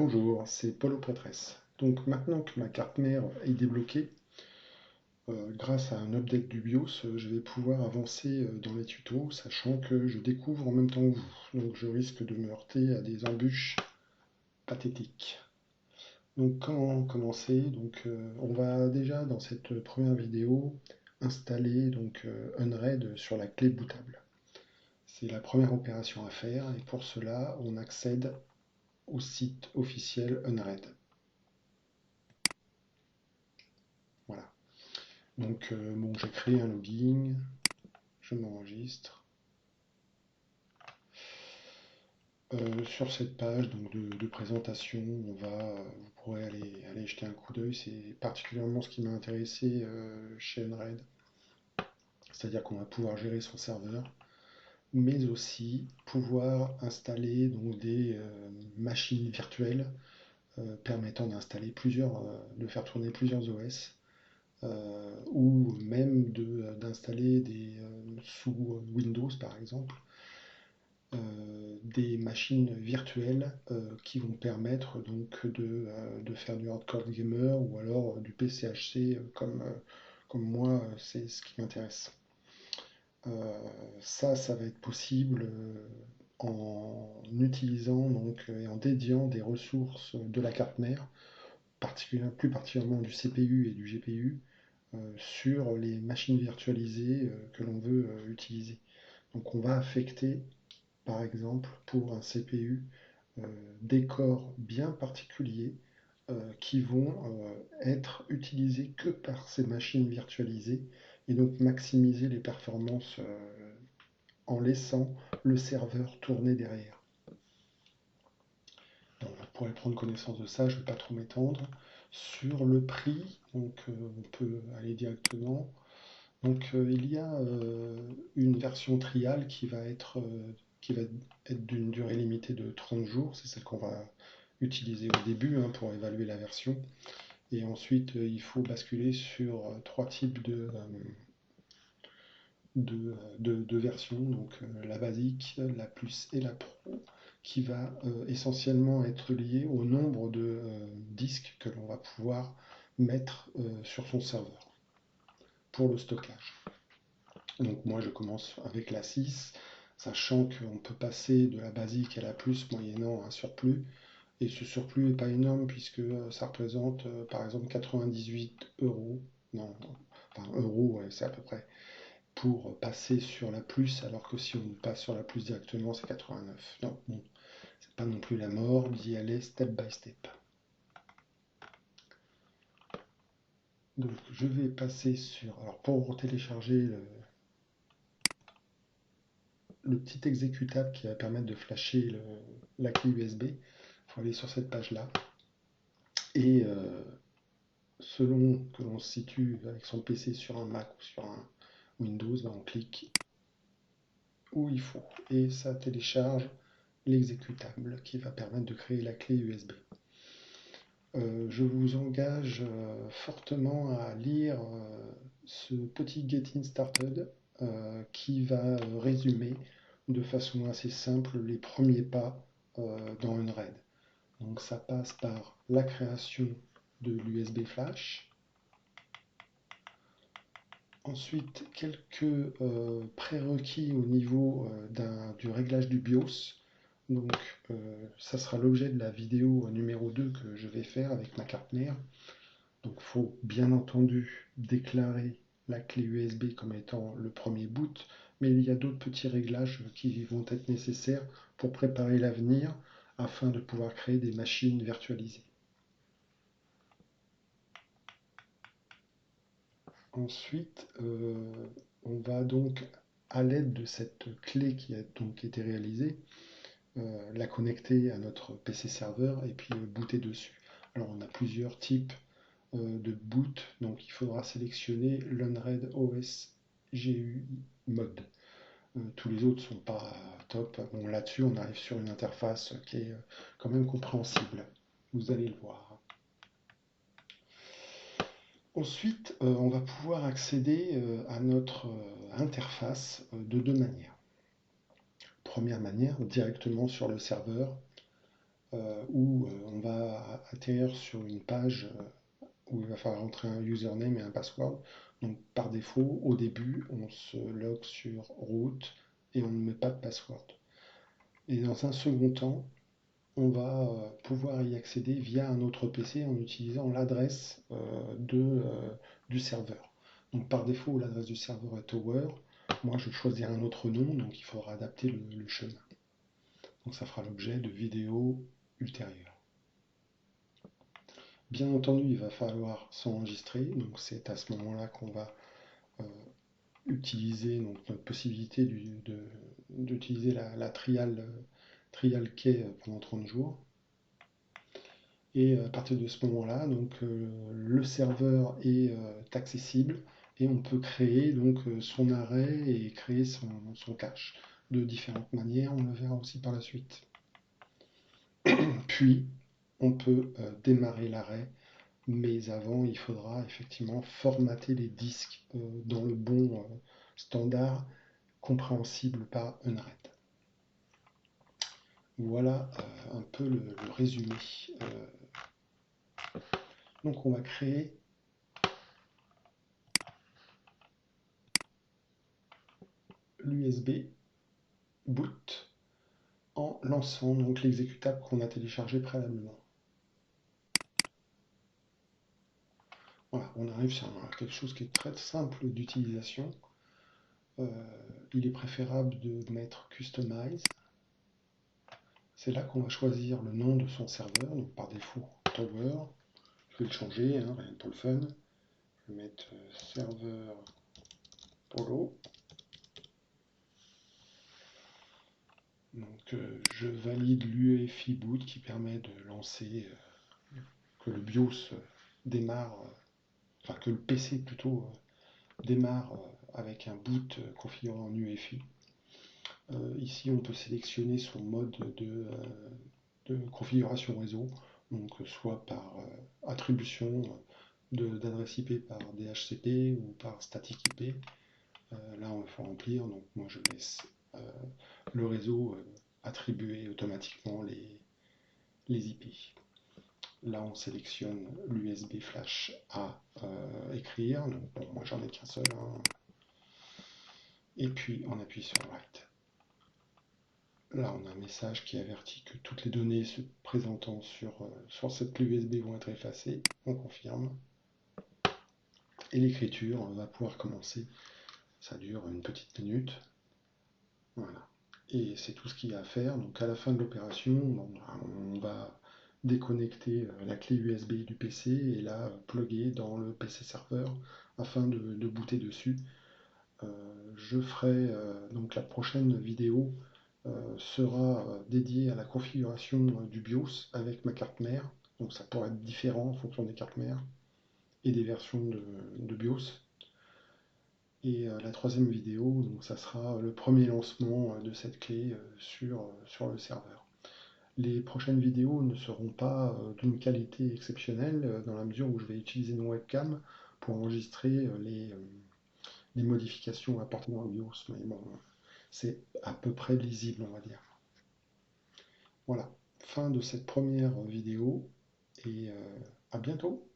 Bonjour, c'est Polo Prêtresse. Donc maintenant que ma carte mère est débloquée, grâce à un update du BIOS, je vais pouvoir avancer dans les tutos, sachant que je découvre en même temps que vous. Donc je risque de me heurter à des embûches pathétiques. Donc comment commencer? On va déjà dans cette première vidéo installer Unraid sur la clé bootable. C'est la première opération à faire et pour cela on accède au site officiel Unraid. Voilà. Bon, j'ai créé un login, je m'enregistre. Sur cette page de présentation, vous pourrez aller jeter un coup d'œil. C'est particulièrement ce qui m'a intéressé chez Unraid. C'est-à-dire qu'on va pouvoir gérer son serveur, mais aussi pouvoir installer des machines virtuelles permettant de faire tourner plusieurs OS ou même d'installer sous Windows par exemple des machines virtuelles qui vont permettre de faire du hardcore gamer ou alors du PCHC comme moi, c'est ce qui m'intéresse. Ça va être possible en utilisant et en dédiant des ressources de la carte mère, plus particulièrement du CPU et du GPU, sur les machines virtualisées que l'on veut utiliser. Donc on va affecter par exemple pour un CPU des corps bien particuliers qui vont être utilisés que par ces machines virtualisées et donc maximiser les performances en laissant le serveur tourner derrière. Donc, vous pourrez prendre connaissance de ça, je ne vais pas trop m'étendre. Sur le prix, on peut aller directement. Il y a une version trial qui va être d'une durée limitée de 30 jours. C'est celle qu'on va utiliser au début pour évaluer la version. Et ensuite, il faut basculer sur trois types de versions. La basique, la plus et la pro, qui va essentiellement être liée au nombre de disques que l'on va pouvoir mettre sur son serveur pour le stockage. Donc moi je commence avec la 6, sachant qu'on peut passer de la basique à la plus moyennant un surplus. Et ce surplus n'est pas énorme puisque ça représente par exemple 98 euros, non, enfin euros, ouais, c'est à peu près, pour passer sur la plus, alors que si on passe sur la plus directement, c'est 89. Donc bon, c'est pas non plus la mort d'y aller step by step. Donc je vais passer sur, alors pour télécharger le petit exécutable qui va permettre de flasher la clé USB. Il faut aller sur cette page-là. Et selon que l'on se situe avec son PC sur un Mac ou sur un Windows, on clique où il faut. Et ça télécharge l'exécutable qui va permettre de créer la clé USB. Je vous engage fortement à lire ce petit Getting Started qui va résumer de façon assez simple les premiers pas dans Unraid. Donc ça passe par la création de l'USB flash, ensuite quelques prérequis au niveau du réglage du BIOS. Donc ça sera l'objet de la vidéo numéro 2 que je vais faire avec ma carte mère. Donc il faut bien entendu déclarer la clé USB comme étant le premier boot, mais il y a d'autres petits réglages qui vont être nécessaires pour préparer l'avenir afin de pouvoir créer des machines virtualisées. Ensuite, on va donc, à l'aide de cette clé qui a donc été réalisée, la connecter à notre PC serveur et puis booter dessus. Alors on a plusieurs types de boot, donc il faudra sélectionner l'Unraid OS GUI mode. Tous les autres sont pas top. Bon, là-dessus, on arrive sur une interface qui est quand même compréhensible. Vous allez le voir. Ensuite, on va pouvoir accéder à notre interface de deux manières. Première manière, directement sur le serveur, où on va atterrir sur une page où il va falloir entrer un username et un password. Donc par défaut, au début, on se log sur root et on ne met pas de password. Et dans un second temps, on va pouvoir y accéder via un autre PC en utilisant l'adresse du serveur. Donc par défaut, l'adresse du serveur est tower. Moi, je choisis un autre nom, donc il faudra adapter le chemin. Donc ça fera l'objet de vidéos ultérieures. Bien entendu, il va falloir s'enregistrer, donc c'est à ce moment-là qu'on va euh, utiliser donc, notre possibilité d'utiliser la trial key pendant 30 jours. Et à partir de ce moment-là, donc le serveur est accessible et on peut créer donc son arrêt et créer son cache de différentes manières. On le verra aussi par la suite. Puis on peut démarrer l'arrêt, mais avant il faudra effectivement formater les disques dans le bon standard compréhensible par Unread. Voilà un peu le résumé. Donc on va créer l'USB boot en lançant donc l'exécutable qu'on a téléchargé préalablement. Voilà, on arrive sur quelque chose qui est très simple d'utilisation. Il est préférable de mettre Customize. C'est là qu'on va choisir le nom de son serveur, donc par défaut Tower. Je vais le changer, hein, rien pour le fun. Je vais mettre serveur Polo. Donc je valide l'UEFI boot qui permet de lancer, que le BIOS démarre, enfin que le PC plutôt démarre avec un boot configuré en UEFI. Ici, on peut sélectionner son mode de configuration réseau, donc soit par attribution d'adresse IP par DHCP ou par static IP. Là, on faut remplir, donc moi je laisse le réseau attribuer automatiquement les IP. Là, on sélectionne l'USB flash à écrire. Donc, bon, moi, j'en ai qu'un seul. Hein. Et puis, on appuie sur Write. Là, on a un message qui avertit que toutes les données se présentant sur cette clé USB vont être effacées. On confirme. Et l'écriture va pouvoir commencer. Ça dure une petite minute. Voilà. Et c'est tout ce qu'il y a à faire. Donc, à la fin de l'opération, on va déconnecter la clé USB du PC et la plugger dans le PC serveur afin de booter dessus. Je ferai donc la prochaine vidéo sera dédiée à la configuration du BIOS avec ma carte mère. Donc ça pourra être différent en fonction des cartes mères et des versions de BIOS. Et la troisième vidéo, donc ça sera le premier lancement de cette clé sur le serveur. Les prochaines vidéos ne seront pas d'une qualité exceptionnelle dans la mesure où je vais utiliser une webcam pour enregistrer les modifications apportées dans le BIOS. Mais bon, c'est à peu près lisible, on va dire. Voilà, fin de cette première vidéo et à bientôt.